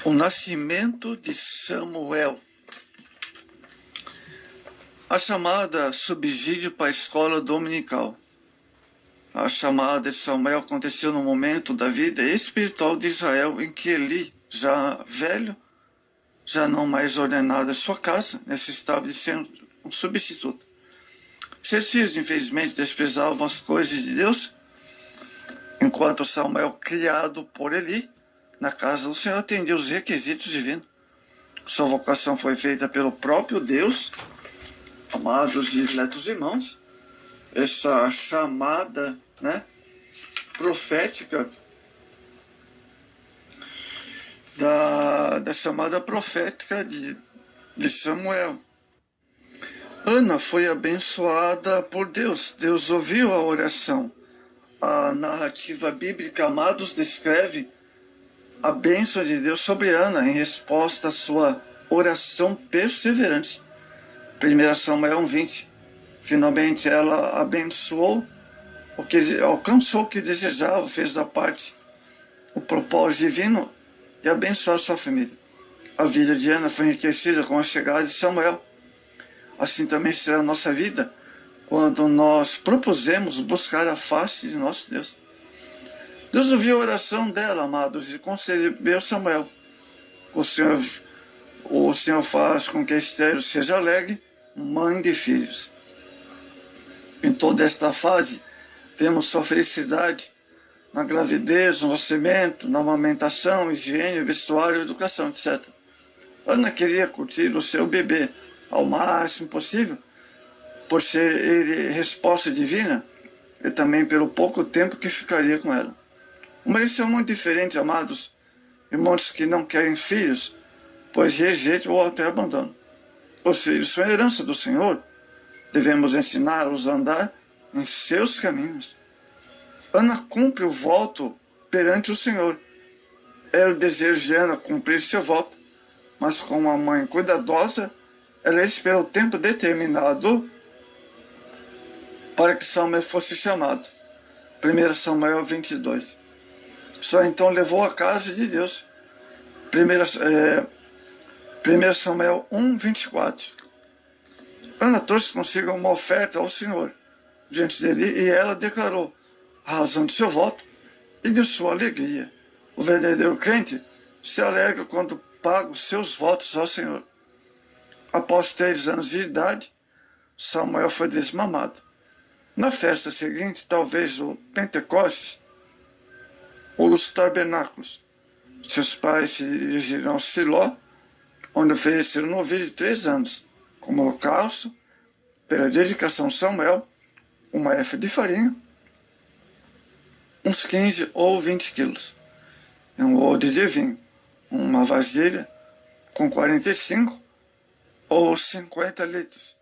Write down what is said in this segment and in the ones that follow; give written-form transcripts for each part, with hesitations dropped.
O nascimento de Samuel. A chamada subsídio para a escola dominical. A chamada de Samuel aconteceu no momento da vida espiritual de Israel em que Eli, já velho, já não mais ordenado a sua casa, necessitava de ser um substituto. Seus filhos, infelizmente, desprezavam as coisas de Deus, enquanto Samuel, criado por Eli, na casa do Senhor, atendia os requisitos divinos. Sua vocação foi feita pelo próprio Deus. Amados e diletos irmãos, essa chamada, profética, da chamada profética de Samuel. Ana foi abençoada por Deus. Deus ouviu a oração. A narrativa bíblica, amados, descreve a bênção de Deus sobre Ana em resposta à sua oração perseverante. 1 Samuel 1:20. Finalmente ela abençoou alcançou o que desejava, fez da parte o propósito divino e abençoou a sua família. A vida de Ana foi enriquecida com a chegada de Samuel. Assim também será a nossa vida quando nós propusemos buscar a face de nosso Deus. Deus ouviu a oração dela, amados, e concebeu Samuel. O Senhor faz com que a estéril seja alegre, mãe de filhos. Em toda esta fase, vemos sua felicidade na gravidez, no nascimento, na amamentação, higiene, vestuário, educação, etc. Ana queria curtir o seu bebê ao máximo possível, por ser ele resposta divina, e também pelo pouco tempo que ficaria com ela. Uma lição muito diferente, amados, irmãos que não querem filhos, pois rejeitam ou até abandonam. Os filhos são a herança do Senhor. Devemos ensiná-los a andar em seus caminhos. Ana cumpre o voto perante o Senhor. Era o desejo de Ana cumprir seu voto, mas com uma mãe cuidadosa, ela esperou o tempo determinado para que Samuel fosse chamado. 1 Samuel 22. Só então levou a casa de Deus. 1 Samuel 1:24. Ana trouxe consigo uma oferta ao Senhor diante dele, e ela declarou a razão do seu voto e de sua alegria. O verdadeiro crente se alegra quando paga os seus votos ao Senhor. Após 3 anos de idade, Samuel foi desmamado. Na festa seguinte, talvez o Pentecostes ou os tabernáculos, seus pais se dirigiram a Siló, onde ofereceram um novilho de 3 anos, como holocausto, pela dedicação de Samuel, uma efa de farinha, uns 15 ou 20 quilos, e um odre de vinho, uma vasilha com 45 ou 50 litros.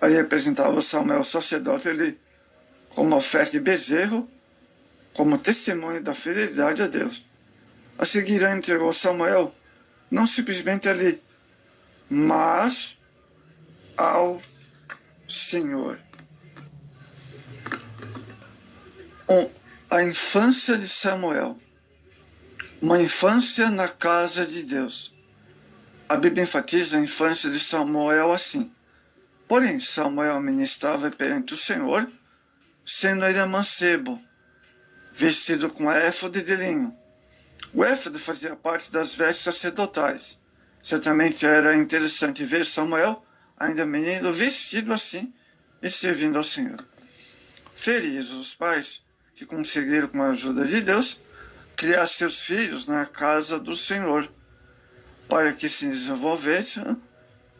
Ali representava Samuel, o sacerdote, ele, como oferta de bezerro, como testemunho da fidelidade a Deus. A seguir, entregou Samuel, não simplesmente ali, mas ao Senhor. A infância de Samuel. Uma infância na casa de Deus. A Bíblia enfatiza a infância de Samuel assim. Porém, Samuel ministrava perante o Senhor, sendo ele mancebo, vestido com éfode de linho. O éfode fazia parte das vestes sacerdotais. Certamente era interessante ver Samuel, ainda menino, vestido assim e servindo ao Senhor. Felizes os pais que conseguiram, com a ajuda de Deus, criar seus filhos na casa do Senhor, para que se desenvolvessem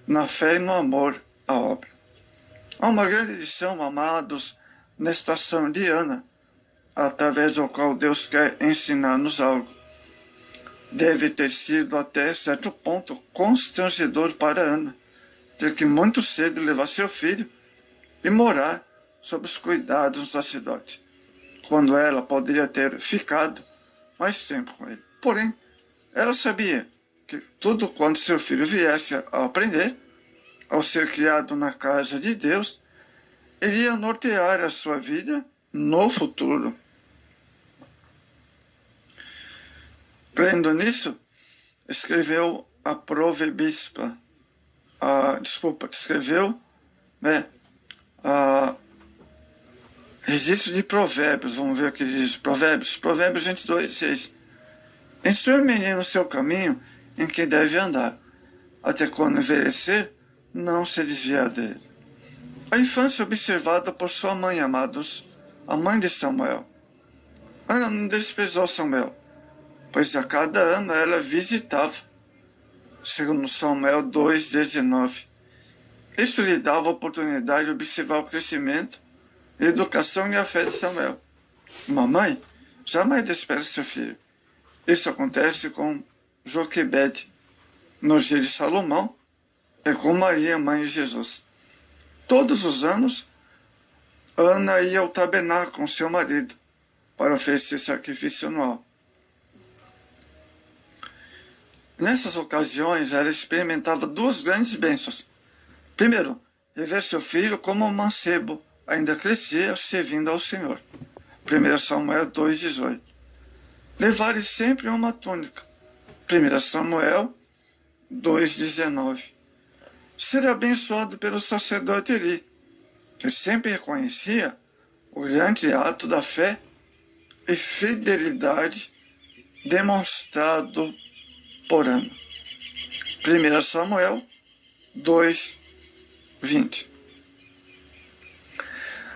na fé e no amor à obra. Há uma grande lição, amados, nesta ação de Ana, através do qual Deus quer ensinar-nos algo. Deve ter sido até certo ponto constrangedor para Ana, ter que muito cedo levar seu filho e morar sob os cuidados do sacerdote, quando ela poderia ter ficado mais tempo com ele. Porém, ela sabia que tudo quanto seu filho viesse a aprender, ao ser criado na casa de Deus, iria nortear a sua vida no futuro. Crendo nisso, escreveu a Proverbispa, escreveu, né, registro de provérbios, vamos ver o que diz Provérbios 22, 6. Instrui o menino no seu caminho em que deve andar, até quando envelhecer, não se desviar dele. A infância observada por sua mãe, amados, a mãe de Samuel. Ana não desprezou Samuel, pois a cada ano ela visitava, segundo Samuel 2,19. Isso lhe dava a oportunidade de observar o crescimento, a educação e a fé de Samuel. Uma mãe jamais despreza seu filho. Isso acontece com Joquebede, nos dias de Salomão, e com Maria, mãe de Jesus. Todos os anos, Ana ia ao tabernáculo com seu marido para oferecer sacrifício anual. Nessas ocasiões, ela experimentava duas grandes bênçãos. Primeiro, rever seu filho como um mancebo ainda crescia servindo ao Senhor. 1 Samuel 2,18. Levar-lhe sempre uma túnica. 1 Samuel 2,19. Ser abençoado pelo sacerdote Eli, que sempre reconhecia o grande ato da fé e fidelidade demonstrado por Ana. 1 Samuel 2:20.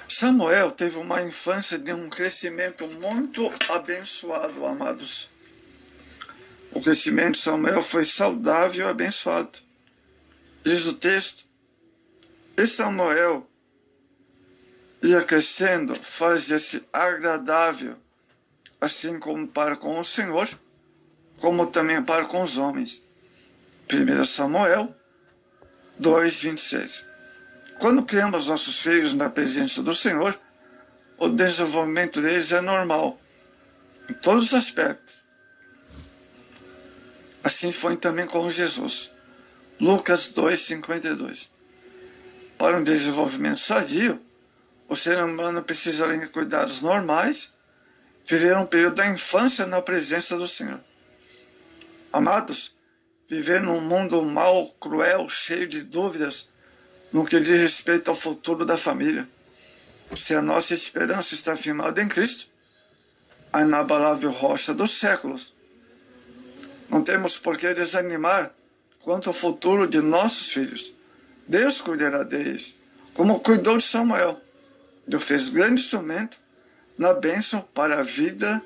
Samuel teve uma infância de um crescimento muito abençoado, amados. O crescimento de Samuel foi saudável e abençoado. Diz o texto, e Samuel ia crescendo, fazia-se agradável, assim como para com o Senhor, como também para com os homens. 1 Samuel 2:26. Quando criamos nossos filhos na presença do Senhor, o desenvolvimento deles é normal, em todos os aspectos. Assim foi também com Jesus. Lucas 2:52. Para um desenvolvimento sadio, o ser humano precisa, além de cuidados normais, viver um período da infância na presença do Senhor. Amados, viver num mundo mau, cruel, cheio de dúvidas, no que diz respeito ao futuro da família. Se a nossa esperança está firmada em Cristo, a inabalável rocha dos séculos, não temos por que desanimar quanto ao futuro de nossos filhos. Deus cuidará deles, como cuidou de Samuel. Deus fez grande instrumento na bênção para a vida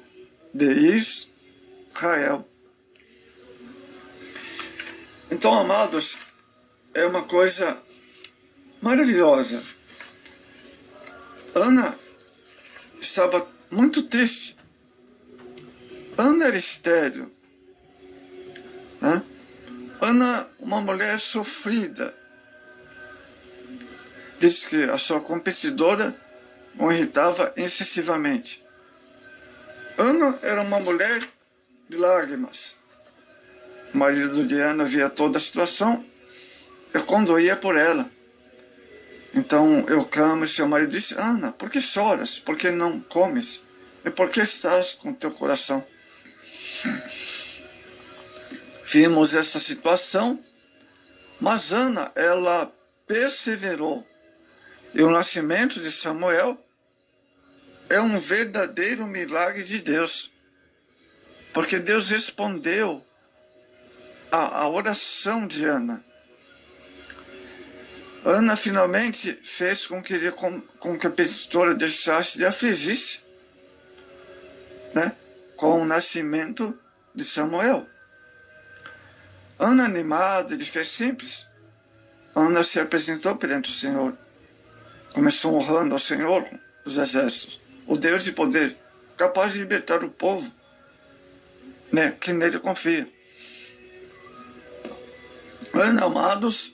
de Israel. Então, amados, é uma coisa maravilhosa. Ana estava muito triste. Ana era estéril. Ana, uma mulher sofrida. Diz que a sua competidora o irritava excessivamente. Ana era uma mulher de lágrimas. O marido de Ana via toda a situação e condoía por ela. Então Eucana, seu marido, disse: Ana, por que choras? Por que não comes? E por que estás com teu coração? Vimos essa situação, mas Ana, ela perseverou. E o nascimento de Samuel é um verdadeiro milagre de Deus, porque Deus respondeu a oração de Ana. Ana finalmente fez com que a petitora deixasse de afligir-se, com o nascimento de Samuel. Ana, animada, de fé simples, Ana se apresentou perante o Senhor. Começou honrando ao Senhor dos exércitos, o Deus de poder, capaz de libertar o povo, que nele confia. Ana, amados,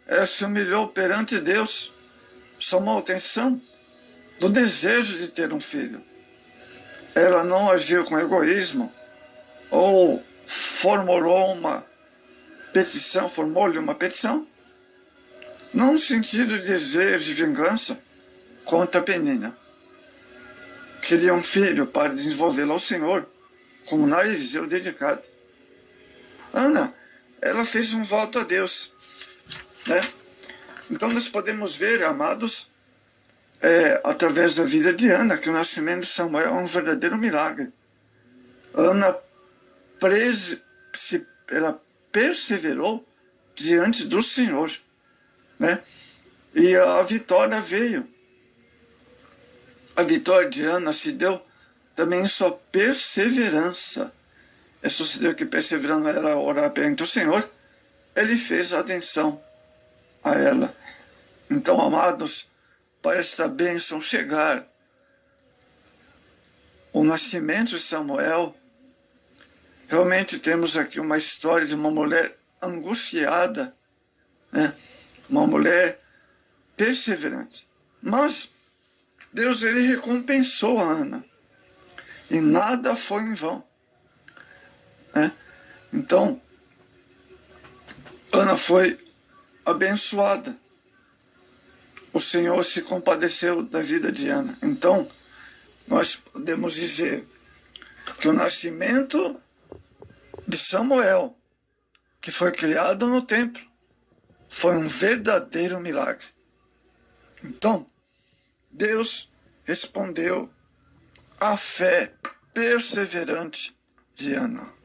ela se humilhou perante Deus, chamou a atenção do desejo de ter um filho. Ela não agiu com egoísmo ou formou-lhe uma petição, não no sentido de desejo de vingança contra Penina. Queria um filho para desenvolvê-lo ao Senhor, como Naizeu dedicado. Ana, ela fez um voto a Deus, né? Então nós podemos ver, amados, através da vida de Ana, que o nascimento de Samuel é um verdadeiro milagre. Ana ela perseverou diante do Senhor, né? E a vitória veio. A vitória de Ana se deu também em sua perseverança. É sucedeu que perseverando ela orar perante o Senhor, ele fez atenção a ela. Então, amados, para esta bênção chegar, o nascimento de Samuel, realmente temos aqui uma história de uma mulher angustiada, né? Uma mulher perseverante. Mas Deus, ele recompensou a Ana. E nada foi em vão, né? Então, Ana foi abençoada. O Senhor se compadeceu da vida de Ana. Então, nós podemos dizer que o nascimento de Samuel, que foi criado no templo, foi um verdadeiro milagre. Então, Deus respondeu à fé perseverante de Ana.